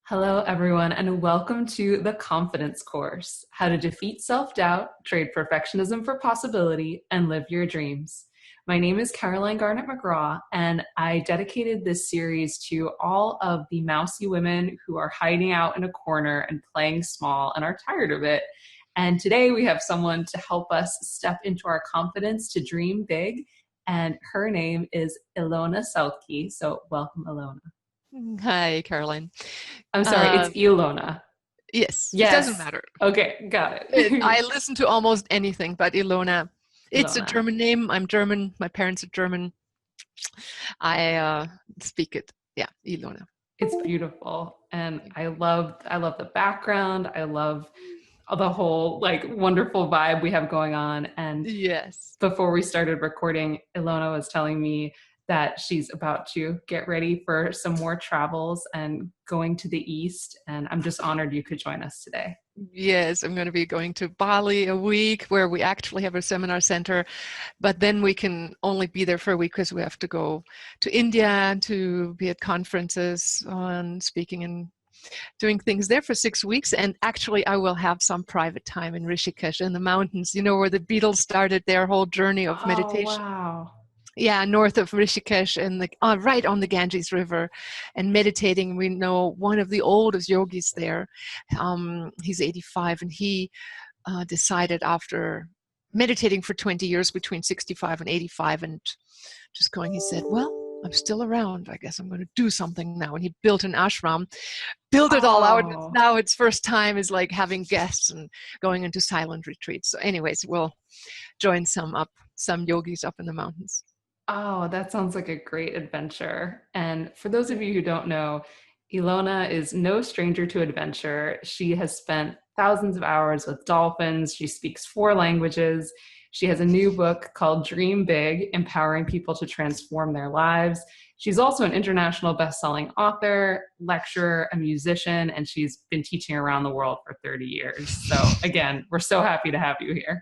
Hello, everyone, and welcome to the Confidence Course, How to Defeat Self-Doubt, Trade Perfectionism for Possibility, and Live Your Dreams. My name is Caroline Garnett McGraw, and I dedicated this series to all of the mousy women who are hiding out in a corner and playing small and are tired of it. And today we have someone to help us step into our confidence to dream big, and her name is Ilona Selke. So welcome, Ilona. Hi, Caroline. I'm sorry, it's Um, Ilona. yes, it doesn't Yes. matter. Okay, got it. I listen to almost anything but Ilona. It's a Ilona. German name. I'm German. My parents are German. I speak it. Yeah, Ilona. It's beautiful. And I love the background. I love the whole like wonderful vibe we have going on. And Yes. before we started recording, Ilona was telling me that she's about to get ready for some more travels and going to the East. And I'm just honored you could join us today. Yes, I'm going to be going to Bali a week where we actually have a seminar center, but then we can only be there for a week because we have to go to India to be at conferences on speaking and doing things there for 6 weeks. And actually, I will have some private time in Rishikesh in the mountains, where the Beatles started their whole journey of Oh, meditation. wow. Yeah, north of Rishikesh and right on the Ganges River, and meditating. We know one of the oldest yogis there. He's 85, and he decided after meditating for 20 years between 65 and 85 and just going, he said, well, I'm still around. I guess I'm going to do something now. And he built an ashram, built it all out. And Oh. now its first time is like having guests and going into silent retreats. So anyways, we'll join some yogis up in the mountains. Oh, that sounds like a great adventure. And for those of you who don't know, Ilona is no stranger to adventure. She has spent thousands of hours with dolphins. She speaks 4 languages. She has a new book called Dream Big, Empowering People to Transform Their Lives. She's also an international best-selling author, lecturer, a musician, and she's been teaching around the world for 30 years. So again, we're so happy to have you here.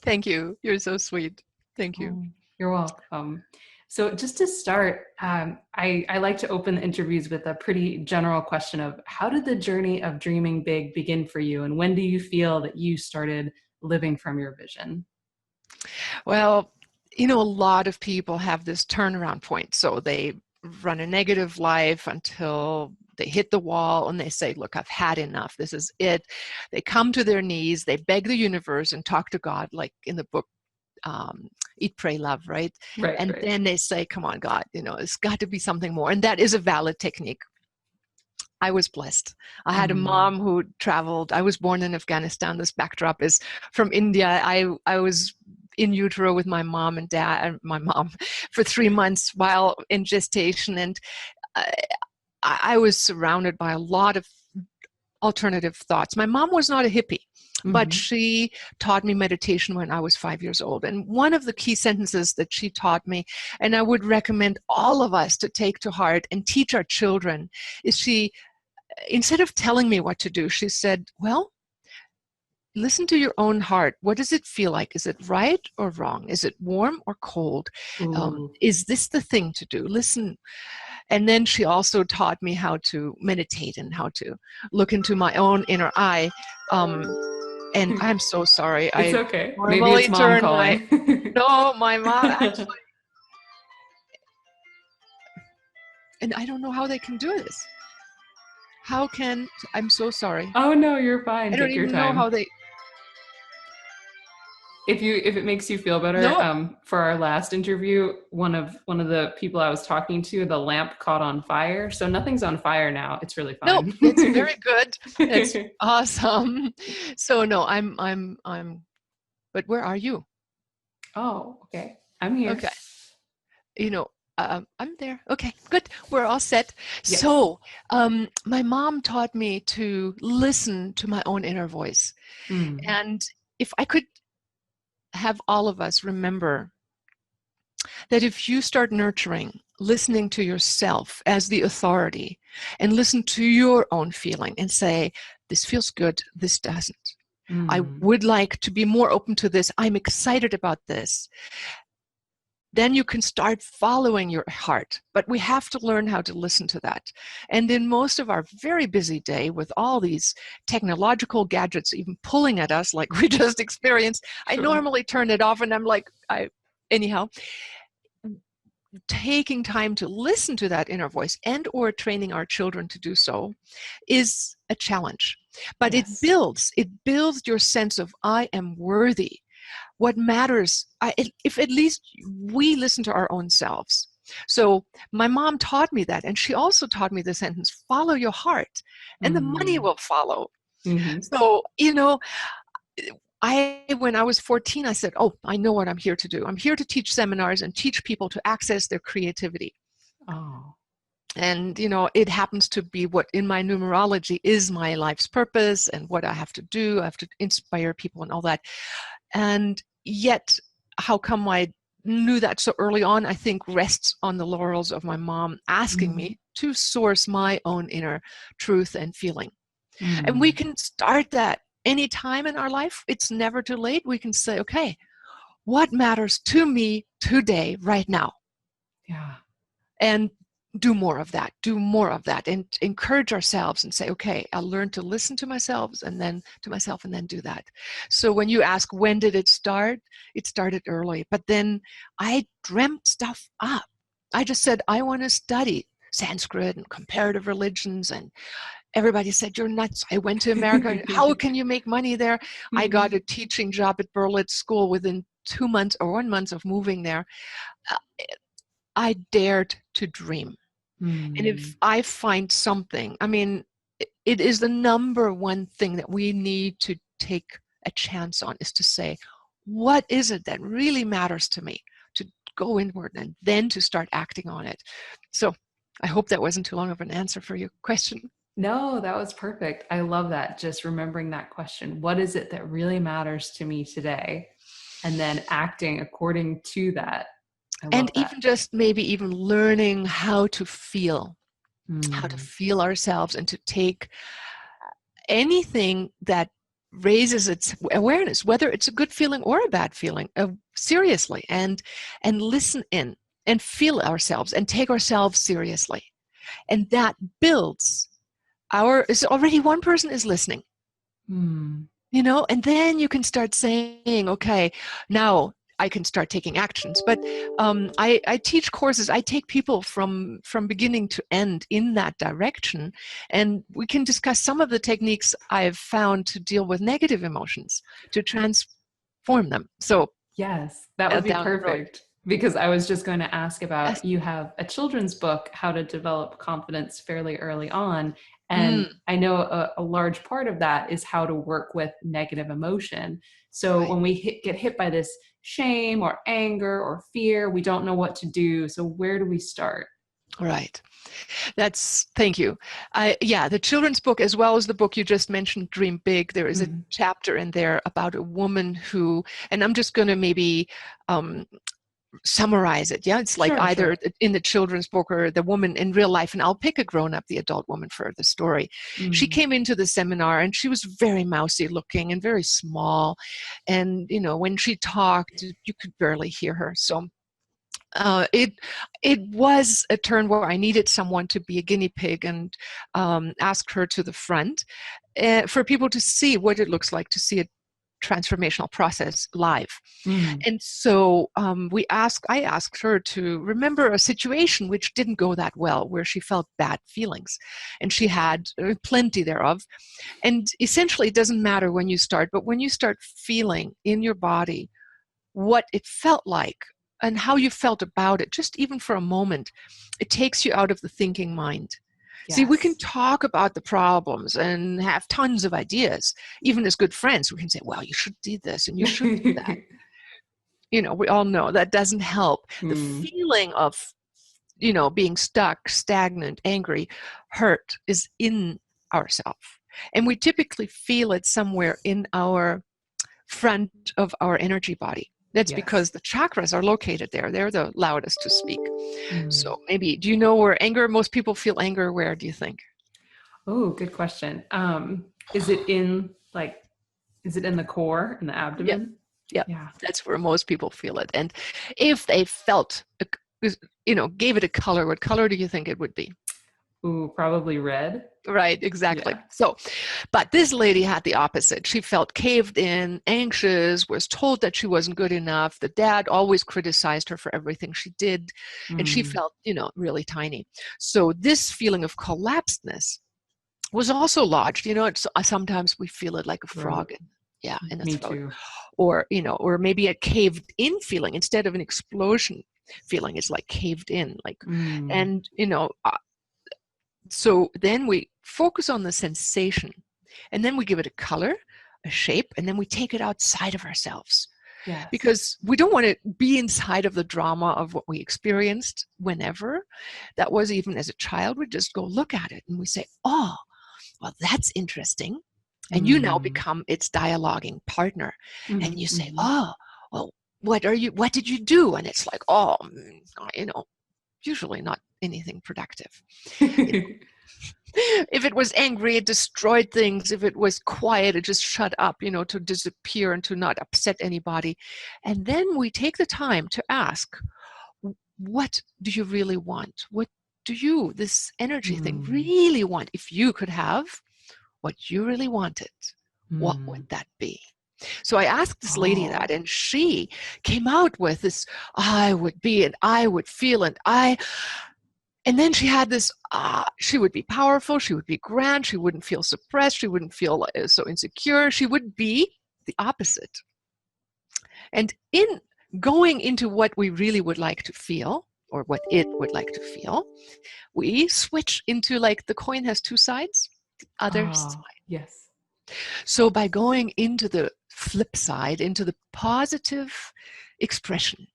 Thank you. You're so sweet. Thank you. Oh, you're welcome. So just to start, I like to open the interviews with a pretty general question of how did the journey of dreaming big begin for you? And when do you feel that you started living from your vision? Well, a lot of people have this turnaround point. So they run a negative life until they hit the wall and they say, look, I've had enough. This is it. They come to their knees, they beg the universe and talk to God, like in the book, Eat, Pray, Love, right? Right, And right. then they say, come on, God, it's got to be something more. And that is a valid technique. I was blessed. I had a Mm. mom who traveled. I was born in Afghanistan. This backdrop is from India. I was in utero with my mom and dad and my mom for 3 months while in gestation. And I, I was surrounded by a lot of alternative thoughts. My mom was not a hippie, but Mm-hmm. she taught me meditation when I was 5 years old. And one of the key sentences that she taught me, and I would recommend all of us to take to heart and teach our children, is instead of telling me what to do, she said, well, listen to your own heart. What does it feel like? Is it right or wrong? Is it warm or cold? Ooh. Is this the thing to do? Listen. And then she also taught me how to meditate and how to look into my own inner eye. And I'm so sorry. It's I okay. Maybe it's normally mom turn my, calling. no, my mom actually, and I don't know how they can do this. I'm so sorry. Oh no, you're fine. I don't Take your even know how time. they, If it makes you feel better, no, for our last interview, one of the people I was talking to, the lamp caught on fire. So nothing's on fire now. It's really no, fine. it's very good. It's awesome. So no, but where are you? Oh, okay. I'm here. Okay. I'm there. Okay, good. We're all set. Yes. So, my mom taught me to listen to my own inner voice. Mm. And if I could have all of us remember that if you start nurturing, listening to yourself as the authority, and listen to your own feeling and say, this feels good, this doesn't. I Mm. would like to be more open to this. I'm excited about this. then you can start following your heart. But we have to learn how to listen to that. And in most of our very busy day, with all these technological gadgets even pulling at us like we just experienced, I Sure. normally turn it off and I'm like, anyhow, taking time to listen to that inner voice and or training our children to do so is a challenge. But Yes. it builds your sense of I am worthy. What matters, if at least we listen to our own selves. So my mom taught me that, and she also taught me the sentence, follow your heart and the money Mm. will follow. Hmm. So, when I was 14, I said, oh, I know what I'm here to do. I'm here to teach seminars and teach people to access their creativity. Oh. And, it happens to be what in my numerology is my life's purpose and what I have to do. I have to inspire people and all that. And yet, how come I knew that so early on? I think rests on the laurels of my mom asking Mm. me to source my own inner truth and feeling. And we Mm. can start that any time in our life. It's never too late. We can say, okay, what matters to me today, right now? Yeah. And do more of that, and encourage ourselves and say, okay, I'll learn to listen to myself and then do that. So when you ask, when did it start? It started early, but then I dreamt stuff up. I just said, I want to study Sanskrit and comparative religions, and everybody said, you're nuts. I went to America. How can you make money there? I got Hmm. a teaching job at Berlitz School within 2 months or 1 month of moving there. Uh, I dared to dream. And Mm. if I find something, I mean, it is the number one thing that we need to take a chance on, is to say, what is it that really matters to me? To go inward and then to start acting on it. So I hope that wasn't too long of an answer for your question. No, that was perfect. I love that. Just remembering that question. What is it that really matters to me today? And then acting according to that. I And love that. even just maybe even learning how to Mm. feel ourselves, and to take anything that raises its awareness, whether it's a good feeling or a bad feeling, seriously, and listen in and feel ourselves and take ourselves seriously. And that builds is already one person is listening, Mm. and then you can start saying, okay, now I can start taking actions. But I teach courses. I take people from beginning to end in that direction, and we can discuss some of the techniques I've found to deal with negative emotions, to transform them. So Yes, that would be down the road. perfect. Because I was just going to ask Yes. about, you have a children's book, How to Develop Confidence Fairly Early On. And Mm, I know a large part of that is how to work with negative emotion. So right. when we get hit by this shame or anger or fear, we don't know what to do. So where do we start? Right. Thank you. Yeah, the children's book, as well as the book you just mentioned, Dream Big, there is a Mhm. chapter in there about a woman who, and I'm just going to maybe um, summarize it. Yeah, it's like Sure, either sure. in the children's book or the woman in real life, and I'll pick a grown up, the adult woman, for the story. She Mm. came into the seminar and she was very mousy looking and very small. And, when she talked, you could barely hear her. So it was a turn where I needed someone to be a guinea pig and ask her to the front for people to see what it looks like to see a transformational process live. Mm. And so I asked her to remember a situation which didn't go that well, where she felt bad feelings, and she had plenty thereof. And essentially, it doesn't matter when you start, but when you start feeling in your body what it felt like and how you felt about it, just even for a moment, it takes you out of the thinking mind. See, we can Yes. talk about the problems and have tons of ideas. Even as good friends, we can say, well, you should do this and you should do that. We all know that doesn't help. The Mm. feeling of, being stuck, stagnant, angry, hurt is in ourself. And we typically feel it somewhere in our front of our energy body. That's because Yes. the chakras are located there. They're the loudest to speak. Mm. So maybe, do you know where anger, most people feel anger where, do you think? Oh, good question. Is it in like, is it in the core, in the Yeah. abdomen? Yeah, Yeah. that's where most people feel it. And if they felt, gave it a color, what color do you think it would be? Ooh, probably red. Right, exactly. Yeah. So, but this lady had the opposite. She felt caved in, anxious, was told that she wasn't good enough. The dad always criticized her for everything she did, and she Mm. felt, really tiny. So this feeling of collapsedness was also lodged. Sometimes we feel it like a Throat. frog in the Me throat, too. or maybe a caved in feeling instead of an explosion feeling. It's like caved in, like, Mm. and so then we focus on the sensation, and then we give it a color, a shape, and then we take it outside of ourselves, Yes. because we don't want to be inside of the drama of what we experienced whenever that was. Even as a child, we just go look at it and we say, oh, well, that's interesting. And you now Mm. become its dialoguing partner. And Mm-hmm. you say, Mm-hmm. oh, well, what did you do? And it's like, oh, usually not anything productive. You know, if it was angry, it destroyed things. If it was quiet, it just shut up, to disappear and to not upset anybody. And then we take the time to ask, what do you really want? What do you, this energy thing, Mm. really want? If you could have what you really wanted, what would Mm. that be? So I asked this lady that, Oh. and she came out with this, I would be, and I would feel, and then she had this, she would be powerful, she would be grand, she wouldn't feel suppressed, she wouldn't feel so insecure, she would be the opposite. And in going into what we really would like to feel, or what it would like to feel, we switch into, like, the coin has two sides, the other side. Oh. Yes. So by going into the flip side, into the positive expression,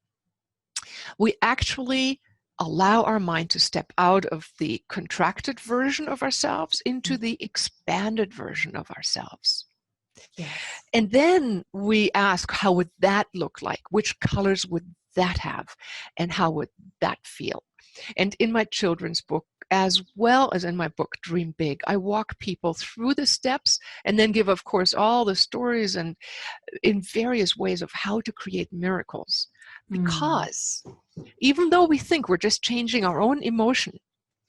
we actually allow our mind to step out of the contracted version of ourselves into Mm. the expanded version of ourselves. Yes. And then we ask, how would that look like? Which colors would that have? And how would that feel? And in my children's book, as well as in my book, Dream Big, I walk people through the steps and then give, of course, all the stories and in various ways of how to create miracles. Mm. Because even though we think we're just changing our own emotion,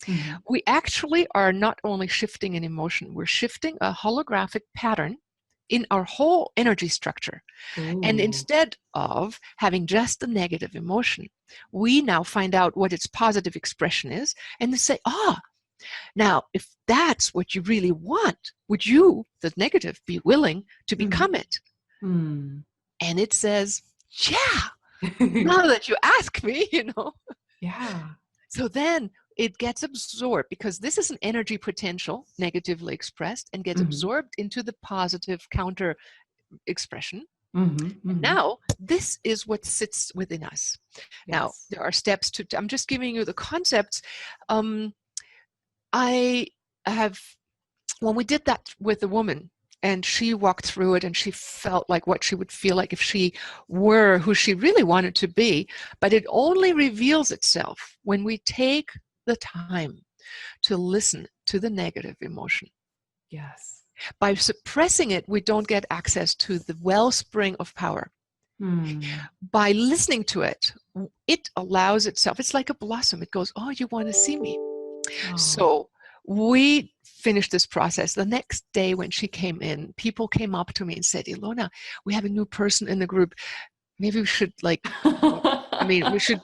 Mm-hmm. we actually are not only shifting an emotion, we're shifting a holographic pattern in our whole energy structure. And Ooh. instead of having just the negative emotion, we now find out what its positive expression is and then say, now, if that's what you really want, would you, the negative, be willing to become Mm-hmm. it? Mm. And it says, yeah, now that you ask me, Yeah. So then it gets absorbed, because this is an energy potential negatively expressed and gets Mm-hmm. absorbed into the positive counter expression. Mm-hmm. And Mm-hmm. now this is what sits within us. Now, Yes. there are steps I'm just giving you the concepts. Um, I have, when we did that with the woman, and she walked through it and she felt like what she would feel like if she were who she really wanted to be, but it only reveals itself when we take the time to listen to the negative emotion. Yes. By suppressing it, we don't get access to the wellspring of power. Mm. By listening to it, it allows itself, it's like a blossom. It goes, oh, you want to see me. Oh. So we finished this process. The next day when she came in, people came up to me and said, Ilona, we have a new person in the group. Maybe we should,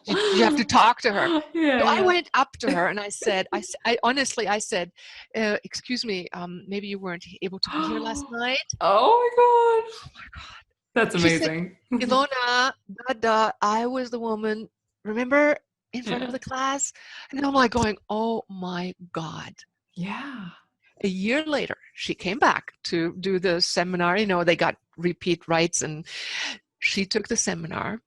you have to talk to her. Yeah, So I yeah. went up to her and I said, I honestly, I said, excuse me, maybe you weren't able to be here last night. Oh my gosh. Oh my God. That's She said, amazing. Ilona, I was the woman, remember, in front of Yeah. the class? And I'm like going, oh my God. Yeah. A year later, she came back to do the seminar. They got repeat rights, and she took the seminar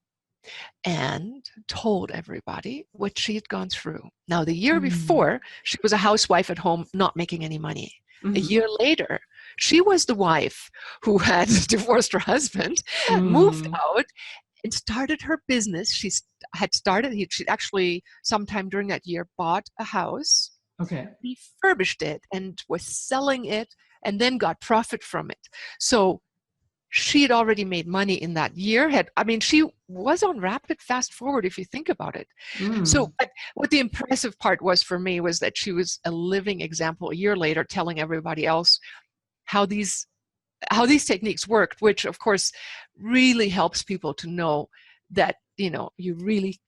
and told everybody what she had gone through. Now, the year Mm. before, she was a housewife at home, not making any money. A Mm-hmm. year later, she was the wife who had divorced her husband, moved Mm. out, and started her business. She actually, sometime during that year, bought a house, Okay. refurbished it, and was selling it, and then got profit from it. So she had already made money in that year. She was on rapid fast forward if you think about it. So, Mm. but what the impressive part was for me was that she was a living example a year later, telling everybody else how these techniques worked, which of course really helps people to know that, you really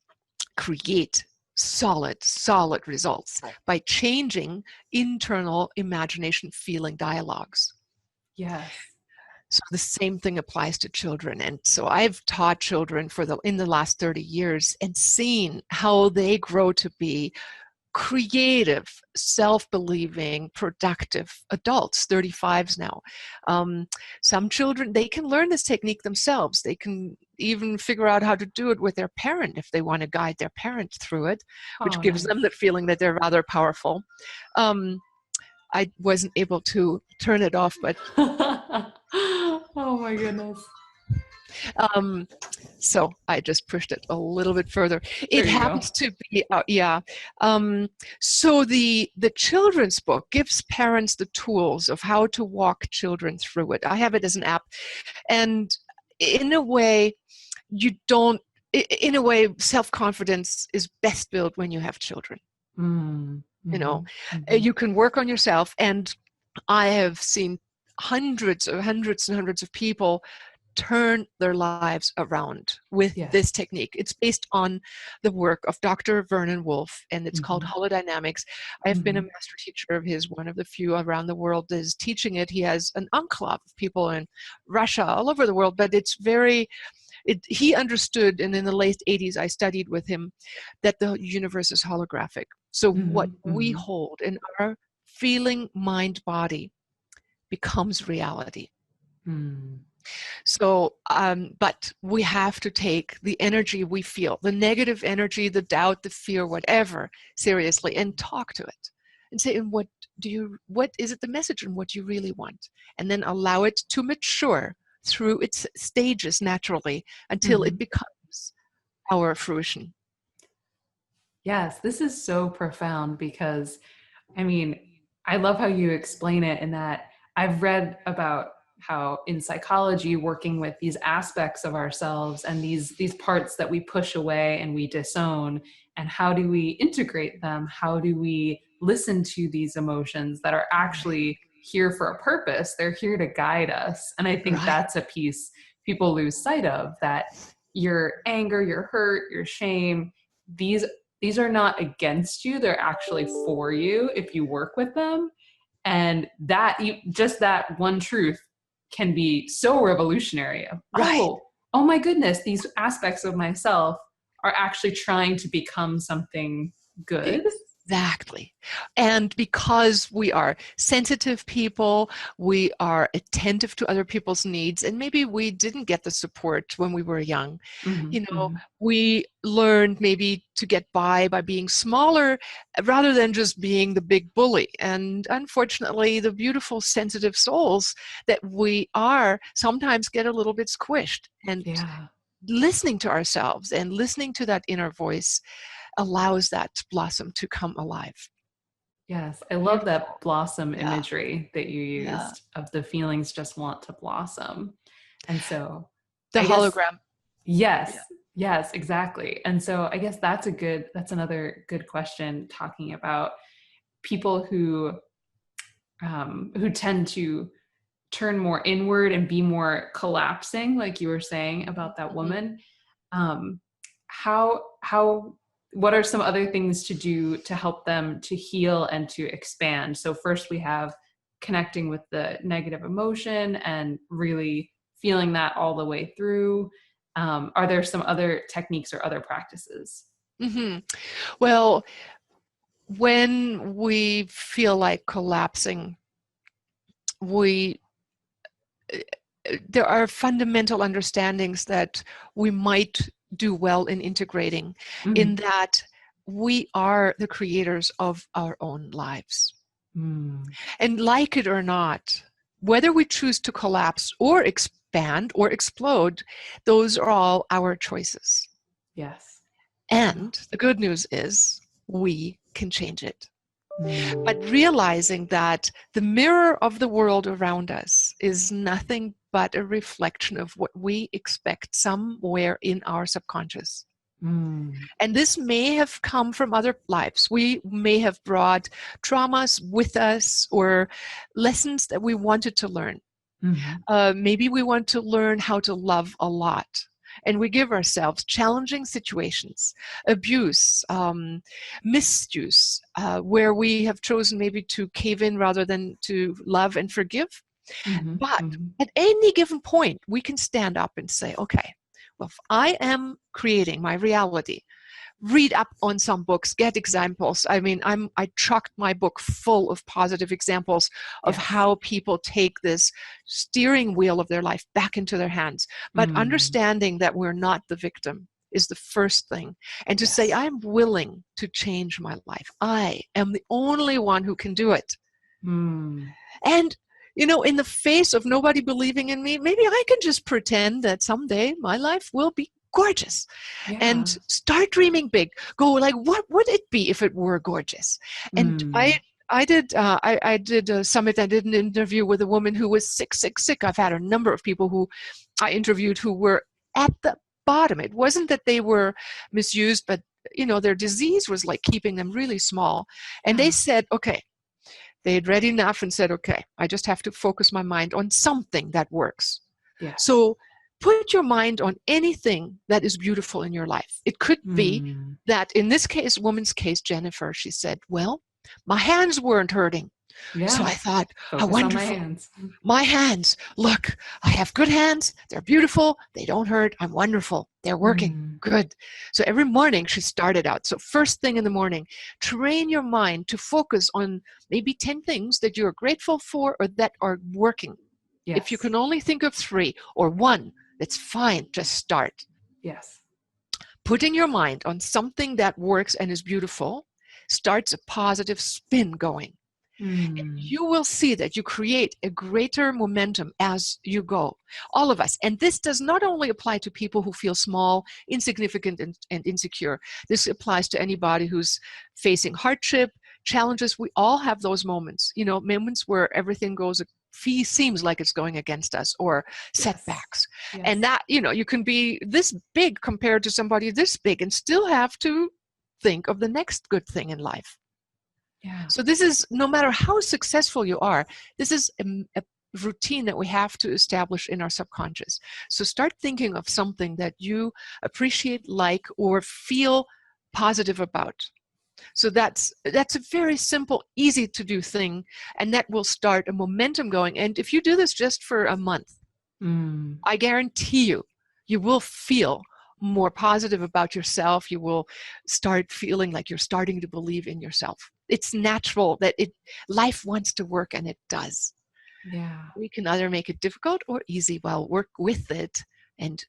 create solid results by changing internal imagination feeling dialogues. Yes. So the same thing applies to children. And so I've taught children in the last 30 years and seen how they grow to be creative, self-believing, productive adults, 35s now. Some children, they can learn this technique themselves. They can even figure out how to do it with their parent if they want to guide their parent through it, which Oh, gives them the nice. feeling that they're rather powerful. I wasn't able to turn it off, but Oh my goodness. um, so I just pushed it a little bit further. It There you go. happens to be, yeah. So the children's book gives parents the tools of how to walk children through it. I have it as an app, and in a way, you don't. In a way, self-confidence is best built when you have children. Mm. Mm-hmm. Mm-hmm. You can work on yourself, and I have seen hundreds and hundreds of people turn their lives around with Yes. this technique. It's based on the work of Dr. Vernon Wolf, and it's called Mm-hmm. holodynamics. I've been a Mm-hmm. master teacher of his, one of the few around the world that is teaching it. He has an enclave of people in Russia, all over the world, but he understood, and in the late 80s, I studied with him, that the universe is holographic. So what Mm-hmm. we Mm-hmm. hold in our feeling, mind, body becomes reality. Mm. So, but we have to take the energy we feel, the negative energy, the doubt, the fear, whatever, seriously, and talk to it and say, and what is it the message and what you really want? And then allow it to mature through its stages naturally until it Mm-hmm. becomes our fruition. Yes, this is so profound because, I mean, I love how you explain it in that I've read about how in psychology working with these aspects of ourselves and these parts that we push away and we disown, and how do we integrate them? How do we listen to these emotions that are Right. actually here for a purpose? They're here to guide us. And I think Right. that's a piece people lose sight of, that your anger, your hurt, your shame, these these are not against you, they're actually for you if you work with them. And just that one truth can be so revolutionary of, Right. oh my goodness, these aspects of myself are actually trying to become something good. Exactly. And because we are sensitive people, we are attentive to other people's needs, and maybe we didn't get the support when we were young. Mm-hmm, mm-hmm. We learned maybe to get by being smaller rather than just being the big bully. And unfortunately, the beautiful, sensitive souls that we are sometimes get a little bit squished. And Yeah. listening to ourselves and listening to that inner voice allows that blossom to come alive. Yes, I love Beautiful. that blossom Yeah. imagery that you Yeah. used of the feelings just want to blossom. And so The I guess, hologram. yes, Yeah. yes, exactly. And so I guess that's another good question, talking about people who tend to turn more inward and be more collapsing, like you were saying about that Mhm. woman. Um, how what are some other things to do to help them to heal and to expand? So first we have connecting with the negative emotion and really feeling that all the way through. Are there some other techniques or other practices? Mhm. Well, when we feel like collapsing, we there are fundamental understandings that we might do well in integrating, in Mm. that we are the creators of our own lives. Mm. And like it or not, whether we choose to collapse or expand or explode, those are all our choices. Yes. Yeah. And the good news is we can change it. Mm. But realizing that the mirror of the world around us is nothing but a reflection of what we expect somewhere in our subconscious. And this may have come from other lives. We may have brought traumas with us or lessons that we wanted to learn. Maybe we want to learn how to love a lot. And we give ourselves challenging situations, abuse, misuse, where we have chosen maybe to cave in rather than to love and forgive. But at any given point, we can stand up and say, okay, well, if I am creating my reality, read up on some books, get examples. I mean, I chucked my book full of positive examples of how people take this steering wheel of their life back into their hands. But understanding that we're not the victim is the first thing. And to say, I'm willing to change my life. I am the only one who can do it. And you know, in the face of nobody believing in me, maybe I can just pretend that someday my life will be gorgeous and start dreaming big. Go like, what would it be if it were gorgeous? And I did a summit. I did an interview with a woman who was sick. I've had a number of people who I interviewed who were at the bottom. It wasn't that they were misused, but you know, their disease was like keeping them really small. And they said, okay, they had read enough and said, okay, I just have to focus my mind on something that works. So put your mind on anything that is beautiful in your life. It could be that in this case, woman's case, Jennifer, she said, well, my hands weren't hurting. So I thought, how wonderful. My hands, look, I have good hands. They're beautiful. They don't hurt. I'm wonderful. They're working. Good. So every morning she started out. So first thing in the morning, train your mind to focus on maybe 10 things that you're grateful for or that are working. If you can only think of 3 or 1, that's fine. Just start. Putting your mind on something that works and is beautiful starts a positive spin going. And you will see that you create a greater momentum as you go. All of us. And this does not only apply to people who feel small, insignificant, and insecure. This applies to anybody who's facing hardship, challenges. We all have those moments, you know, moments where everything seems like it's going against us, or setbacks. And that, you know, you can be this big compared to somebody this big and still have to think of the next good thing in life. So this is, no matter how successful you are, this is a routine that we have to establish in our subconscious. So start thinking of something that you appreciate, like, or feel positive about. So that's a very simple, easy to do thing, and that will start a momentum going. And if you do this just for a month, I guarantee you will feel more positive about yourself. You will start feeling like you're starting to believe in yourself. It's natural that life wants to work, and it does. We can either make it difficult or easy. Well, work with it and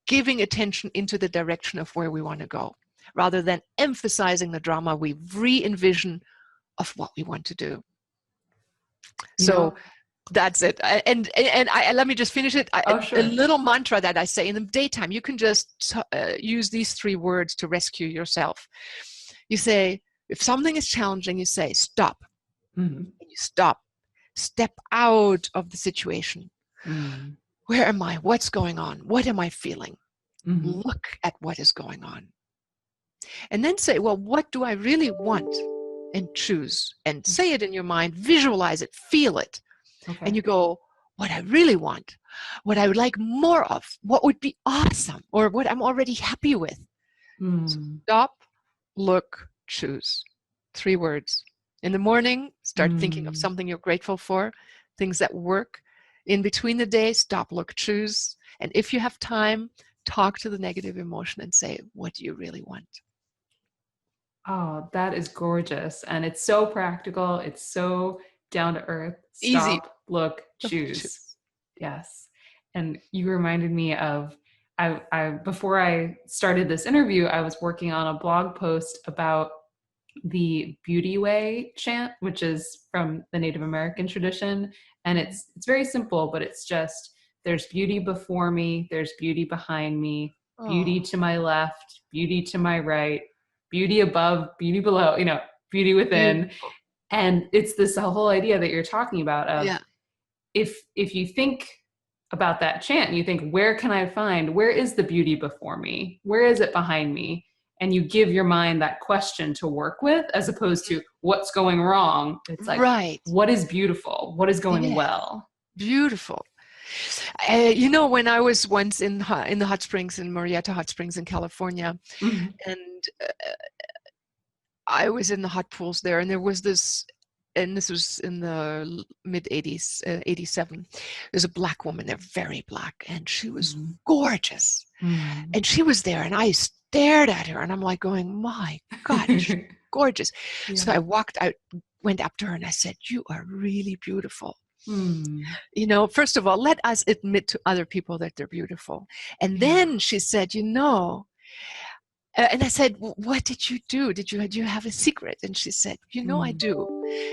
giving attention into the direction of where we want to go, rather than emphasizing the drama. We re-envision of what we want to do. So that's it. And let me just finish it. A little mantra that I say in the daytime. You can just use these 3 words to rescue yourself. You say, if something is challenging, you say, stop. And you stop. Step out of the situation. Where am I? What's going on? What am I feeling? Look at what is going on. And then say, well, what do I really want? And choose. And say it in your mind. Visualize it. Feel it. And you go, what I really want, what I would like more of, what would be awesome, or what I'm already happy with. So stop, look, choose. 3 words. In the morning, start thinking of something you're grateful for, things that work. In between the day, stop, look, choose. And if you have time, talk to the negative emotion and say, what do you really want? Oh, that is gorgeous. And it's so practical. It's so down to earth. Stop, easy. Look, choose. Yes. And you reminded me of, I before I started this interview, I was working on a blog post about the Beauty Way chant, which is from the Native American tradition. And it's very simple, but it's just, there's beauty before me, there's beauty behind me, beauty to my left, beauty to my right, beauty above, beauty below, you know, beauty within. Beautiful. And it's this whole idea that you're talking about of, if you think about that chant and you think, where is the beauty before me? Where is it behind me? And you give your mind that question to work with, as opposed to what's going wrong. It's like, Right. what is beautiful? What is going Yeah. well? Beautiful. When I was once in the hot springs, in Murrieta Hot Springs in California, Mm-hmm. and I was in the hot pools there, and there was this, and this was in the mid 80s, 87. There's a black woman there, very black, and she was Mm-hmm. gorgeous. Mm-hmm. And she was there, and I stared at her, and I'm like going, my God, she's gorgeous. Yeah. So I went up to her, and I said, you are really beautiful. Mm. First of all, let us admit to other people that they're beautiful. And Yeah. then she said, and I said, what did you do? Do you have a secret? And she said, I do.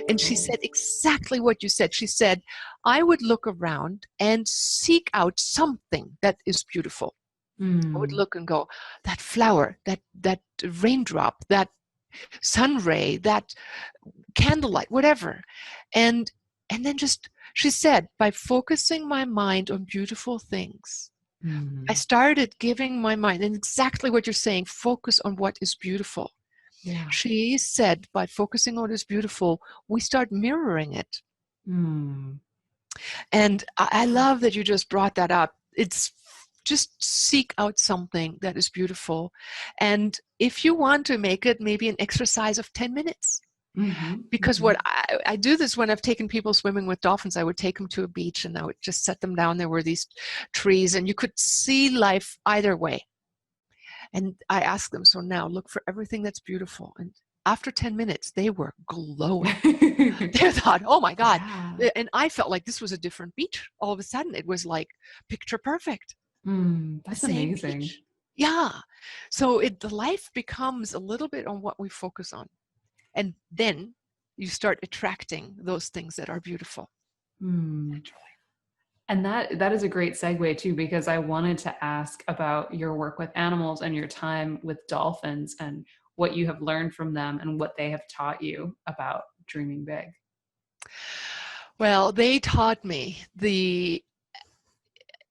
And she said exactly what you said. She said, I would look around and seek out something that is beautiful. I would look and go, that flower, that raindrop, that sun ray, that candlelight, whatever. And then she said, by focusing my mind on beautiful things, I started giving my mind, and exactly what you're saying, focus on what is beautiful. Yeah. She said, by focusing on what is beautiful, we start mirroring it. And I love that you just brought that up. It's just seek out something that is beautiful. And if you want to make it maybe an exercise of 10 minutes, because what I do this when I've taken people swimming with dolphins, I would take them to a beach and I would just set them down. There were these trees and you could see life either way. And I asked them, so now look for everything that's beautiful. And after 10 minutes, they were glowing. They thought, oh my God. Yeah. And I felt like this was a different beach. All of a sudden, it was like picture perfect. That's amazing. Beach. Yeah. So the life becomes a little bit on what we focus on. And then you start attracting those things that are beautiful. And that is a great segue too, because I wanted to ask about your work with animals and your time with dolphins and what you have learned from them and what they have taught you about dreaming big. Well, they taught me the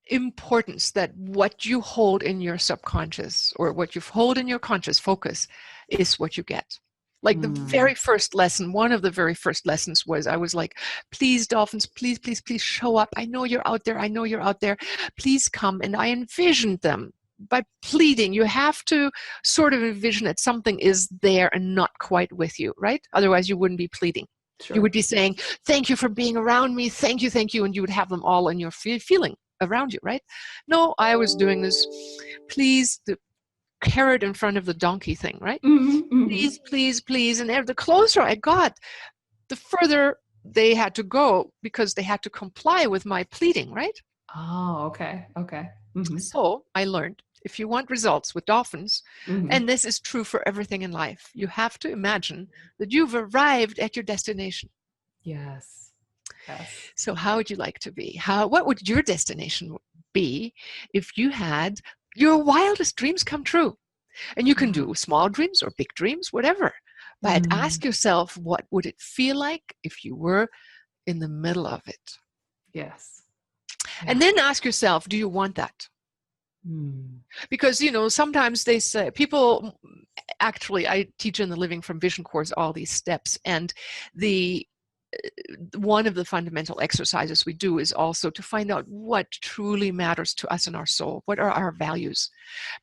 importance that what you hold in your subconscious or what you hold in your conscious focus is what you get. Like the very first lesson, one of the very first lessons was, I was like, please, dolphins, please, please, please show up. I know you're out there. I know you're out there. Please come. And I envisioned them by pleading. You have to sort of envision that something is there and not quite with you, right? Otherwise, you wouldn't be pleading. Sure. You would be saying, thank you for being around me. Thank you, thank you. And you would have them all in your feeling around you, right? No, I was doing this, please, the carrot in front of the donkey thing, right? Please, please, please. And the closer I got, the further they had to go because they had to comply with my pleading, right? Oh, okay. So I learned, if you want results with dolphins, and this is true for everything in life, you have to imagine that you've arrived at your destination. Yes. So how would you like to be? What would your destination be if you had your wildest dreams come true? And you can do small dreams or big dreams, whatever. But ask yourself, what would it feel like if you were in the middle of it? Yes. And then ask yourself, do you want that? Because, sometimes they say, people, actually, I teach in the Living from Vision course all these steps. And one of the fundamental exercises we do is also to find out what truly matters to us in our soul. What are our values?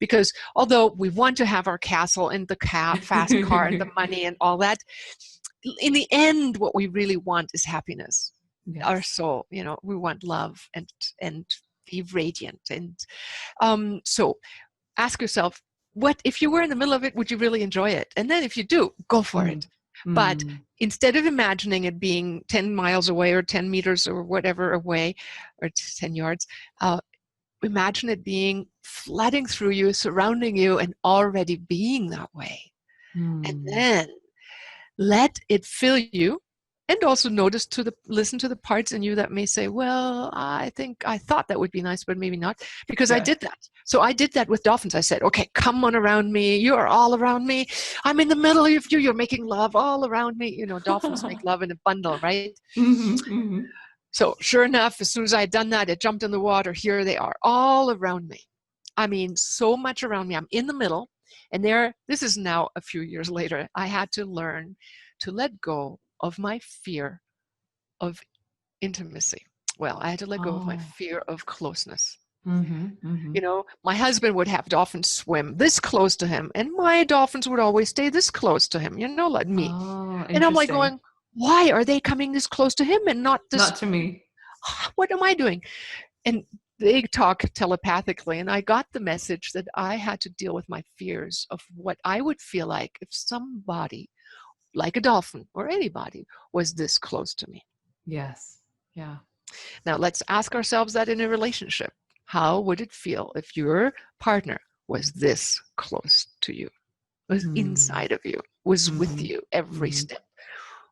Because although we want to have our castle and the fast car and the money and all that, in the end, what we really want is happiness. Yes. Our soul, we want love and be radiant. And so ask yourself, what if you were in the middle of it, would you really enjoy it? And then if you do, go for it. But instead of imagining it being 10 miles away or 10 meters or whatever away, or 10 yards, imagine it being flooding through you, surrounding you, and already being that way. And then let it fill you. And also listen to the parts in you that may say, well, I thought that would be nice, but maybe not, because I did that. So I did that with dolphins. I said, okay, come on around me. You are all around me. I'm in the middle of you. You're making love all around me. Dolphins make love in a bundle, right? So sure enough, as soon as I had done that, I jumped in the water. Here they are, all around me. I mean, so much around me. I'm in the middle. And this is now a few years later, I had to learn to let go of my fear of intimacy. Well, I had to let go of my Oh. fear of closeness. Mm-hmm. My husband would have dolphins swim this close to him, and my dolphins would always stay this close to him, like me. Oh, And I'm like interesting. going, why are they coming this close to him and not this? Not to me. What am I doing? And they talk telepathically, and I got the message that I had to deal with my fears of what I would feel like if somebody, like a dolphin or anybody, was this close to me. Yes. Yeah. Now let's ask ourselves that in a relationship. How would it feel if your partner was this close to you, was inside of you, was with you every step?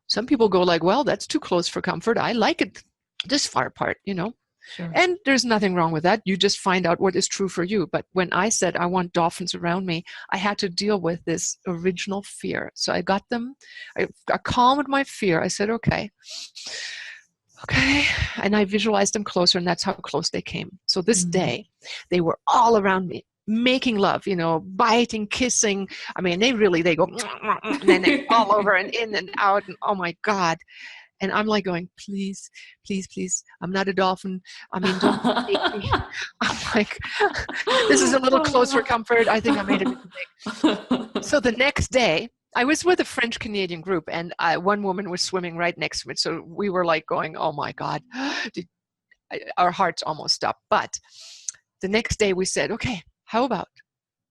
Some people go like, well, that's too close for comfort. I like it this far apart, Sure. And there's nothing wrong with that. You just find out what is true for you. But when I said I want dolphins around me, I had to deal with this original fear. So I got them, I calmed my fear. I said, okay. And I visualized them closer, and that's how close they came. So this day, they were all around me, making love, biting, kissing. I mean, they go, and then they all over and in and out, and oh my God. And I'm like going, please, please, please, I'm not a dolphin. I mean, don't take me. I'm like, this is a little close for comfort. I think I made it too big. So the next day, I was with a French-Canadian group, and one woman was swimming right next to me. So we were like going, oh my God, our hearts almost stopped. But the next day we said, okay, how about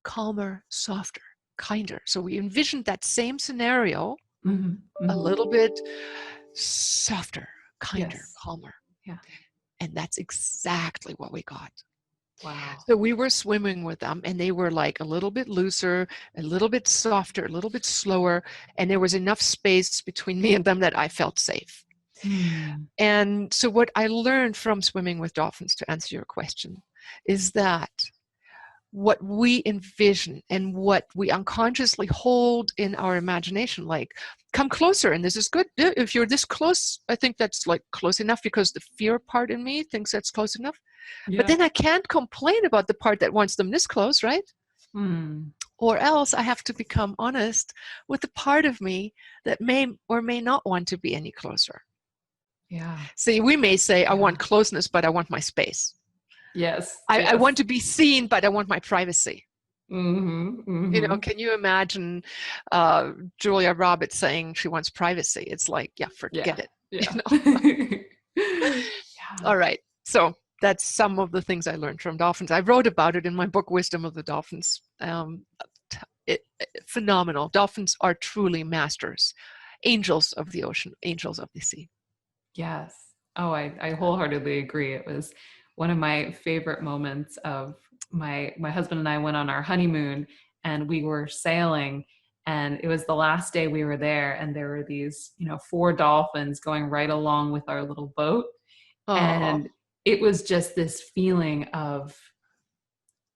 calmer, softer, kinder? So we envisioned that same scenario, a little bit softer, kinder, calmer. Yeah. And that's exactly what we got. Wow. So we were swimming with them, and they were like a little bit looser, a little bit softer, a little bit slower, and there was enough space between me and them that I felt safe. And so what I learned from swimming with dolphins, to answer your question, is that what we envision and what we unconsciously hold in our imagination, like, come closer and this is good. If you're this close, I think that's like close enough, because the fear part in me thinks that's close enough. Yeah. But then I can't complain about the part that wants them this close, right? Or else I have to become honest with the part of me that may or may not want to be any closer. Yeah. See, we may say, I want closeness, but I want my space. Yes. I want to be seen, but I want my privacy. Can you imagine Julia Roberts saying she wants privacy? It's like, forget it. Yeah. All right. So that's some of the things I learned from dolphins. I wrote about it in my book, Wisdom of the Dolphins. Phenomenal. Dolphins are truly masters, angels of the ocean, angels of the sea. Yes. Oh, I wholeheartedly agree. It was one of my favorite moments of my husband and I went on our honeymoon, and we were sailing, and it was the last day we were there, and there were these 4 dolphins going right along with our little boat. Aww. And it was just this feeling of,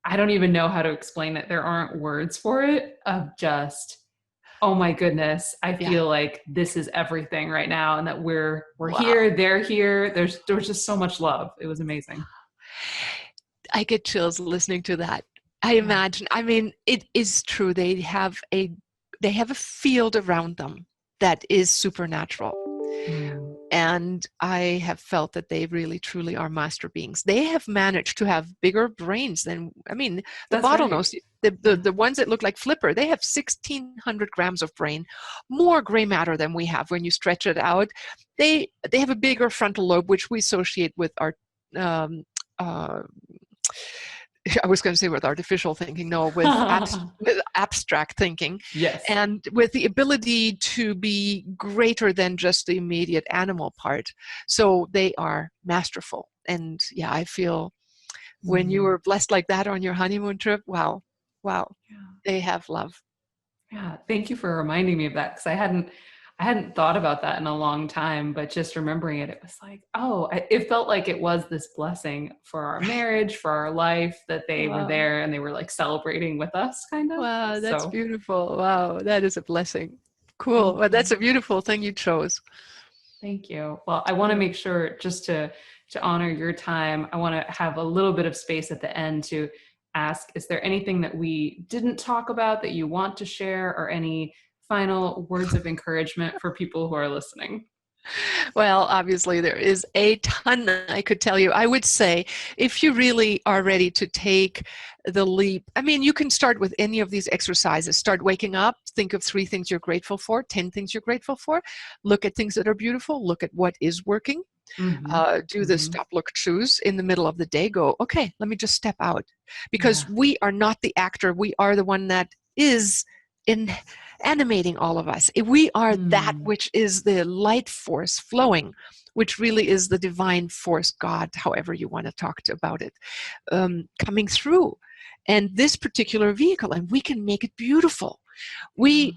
I don't even know how to explain it, there aren't words for it, of just, oh my goodness, I feel like this is everything right now, and that we're here, they're here. There was just so much love. It was amazing. I get chills listening to that. I imagine, I mean, it is true. They have a field around them that is supernatural. And I have felt that they really, truly are master beings. They have managed to have bigger brains than, the bottlenose, the ones that look like Flipper, they have 1,600 grams of brain, more gray matter than we have when you stretch it out. They have a bigger frontal lobe, which we associate with our, I was going to say with artificial thinking, no, with abstract thinking. Yes. And with the ability to be greater than just the immediate animal part. So they are masterful. And I feel when you were blessed like that on your honeymoon trip, wow, they have love. Yeah. Thank you for reminding me of that, because I hadn't thought about that in a long time, but just remembering it, it was like, it felt like it was this blessing for our marriage, for our life, that they were there and they were like celebrating with us, kind of. Wow, that's beautiful. Wow, that is a blessing. Cool. Well, that's a beautiful thing you chose. Thank you. Well, I want to make sure just to honor your time, I want to have a little bit of space at the end to ask, is there anything that we didn't talk about that you want to share, or any final words of encouragement for people who are listening? Well, obviously, there is a ton I could tell you. I would say if you really are ready to take the leap, I mean, you can start with any of these exercises. Start waking up, think of 3 things you're grateful for, 10 things you're grateful for, look at things that are beautiful, look at what is working. Mm-hmm. Do the Mm-hmm. stop, look, choose in the middle of the day. Go, okay, let me just step out. Yeah. Because we are not the actor, we are the one that is in animating all of us. We are that Mm. which is the light force flowing, which really is the divine force, God, however you want to talk about it, coming through. And this particular vehicle, and we can make it beautiful. Yeah.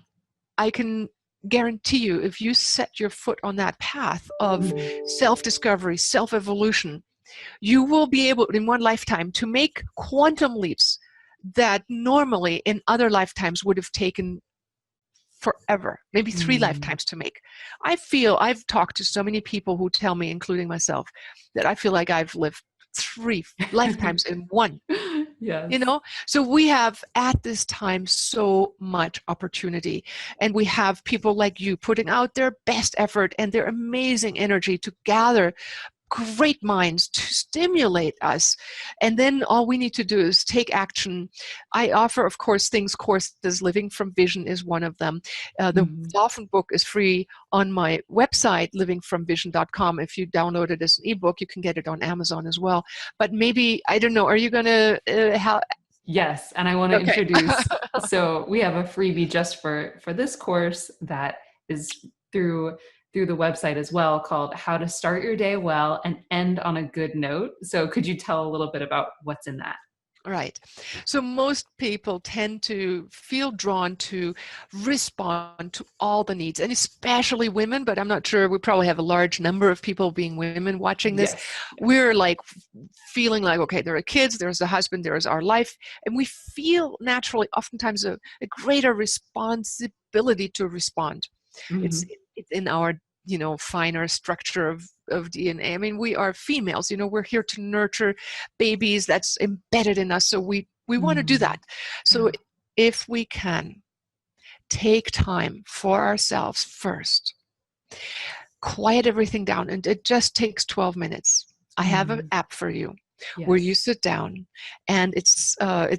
I can guarantee you, if you set your foot on that path of self-discovery, self-evolution, you will be able in one lifetime to make quantum leaps that normally in other lifetimes would have taken forever, maybe 3 Mm. lifetimes to make. I've talked to so many people who tell me, including myself, that I feel like I've lived 3 lifetimes in one. Yes. So we have at this time so much opportunity, and we have people like you putting out their best effort and their amazing energy to gather great minds to stimulate us. And then all we need to do is take action. I offer, of course, courses. Living from Vision is one of them. The Mm-hmm. Dolphin book is free on my website, livingfromvision.com. If you download it as an ebook, you can get it on Amazon as well. But maybe, I don't know, are you going to Yes, and I want to Okay. introduce. So we have a freebie just for this course that is through the website as well, called "How to Start Your Day Well and End on a Good Note." So could you tell a little bit about what's in that? Right. So most people tend to feel drawn to respond to all the needs, and especially women, but I'm not sure, we probably have a large number of people being women watching this. Yes. Yes. We're like feeling like, okay, there are kids, there's a husband, there's our life, and we feel naturally oftentimes a greater responsibility to respond. It's Mm-hmm. it's in our finer structure of DNA. I mean, we are females. We're here to nurture babies. That's embedded in us. So we want to do Mm. that. So Yeah. if we can take time for ourselves first, quiet everything down, and it just takes 12 minutes. I have an Mm. app for you where you Yes. sit down, and it's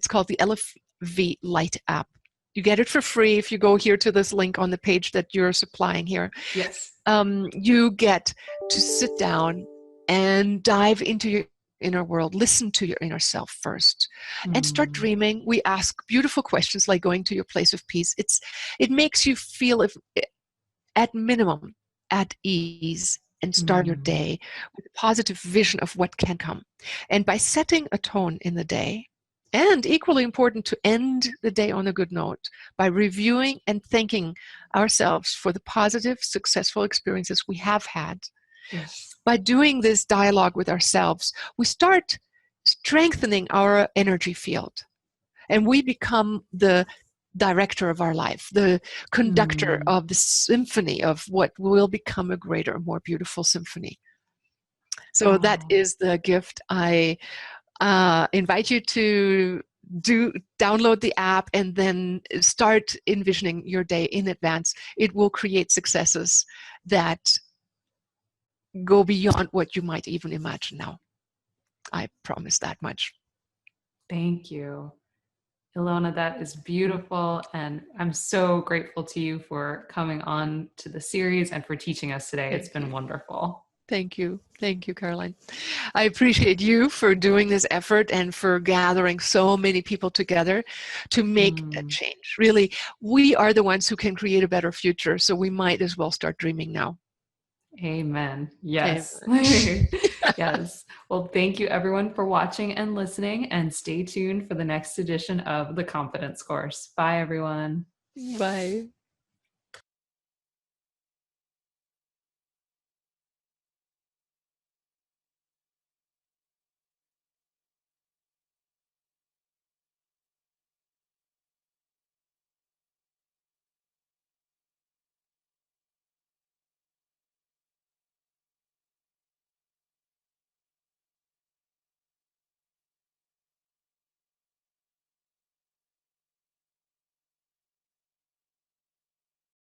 called the LFV Light app. You get it for free if you go here to this link on the page that you're supplying here. Yes. You get to sit down and dive into your inner world, listen to your inner self first, and start Mm. dreaming. We ask beautiful questions like going to your place of peace. It makes you feel, if at minimum, at ease, and start your Mm. day with a positive vision of what can come. And by setting a tone in the day, and equally important, to end the day on a good note by reviewing and thanking ourselves for the positive, successful experiences we have had. Yes. By doing this dialogue with ourselves, we start strengthening our energy field, and we become the director of our life, the conductor Mm. of the symphony of what will become a greater, more beautiful symphony. So that Oh. is the gift. I invite you to download the app and then start envisioning your day in advance. It will create successes that go beyond what you might even imagine now. I promise that much. Thank you. Ilona, that is beautiful. And I'm so grateful to you for coming on to the series and for teaching us today. It's Thank been you. wonderful. Thank you. Thank you, Caroline. I appreciate you for doing this effort and for gathering so many people together to make a Mm. change. Really, we are the ones who can create a better future, so we might as well start dreaming now. Amen. Yes. Amen. Yes. Well, thank you everyone for watching and listening, and stay tuned for the next edition of the Confidence Course. Bye, everyone. Bye.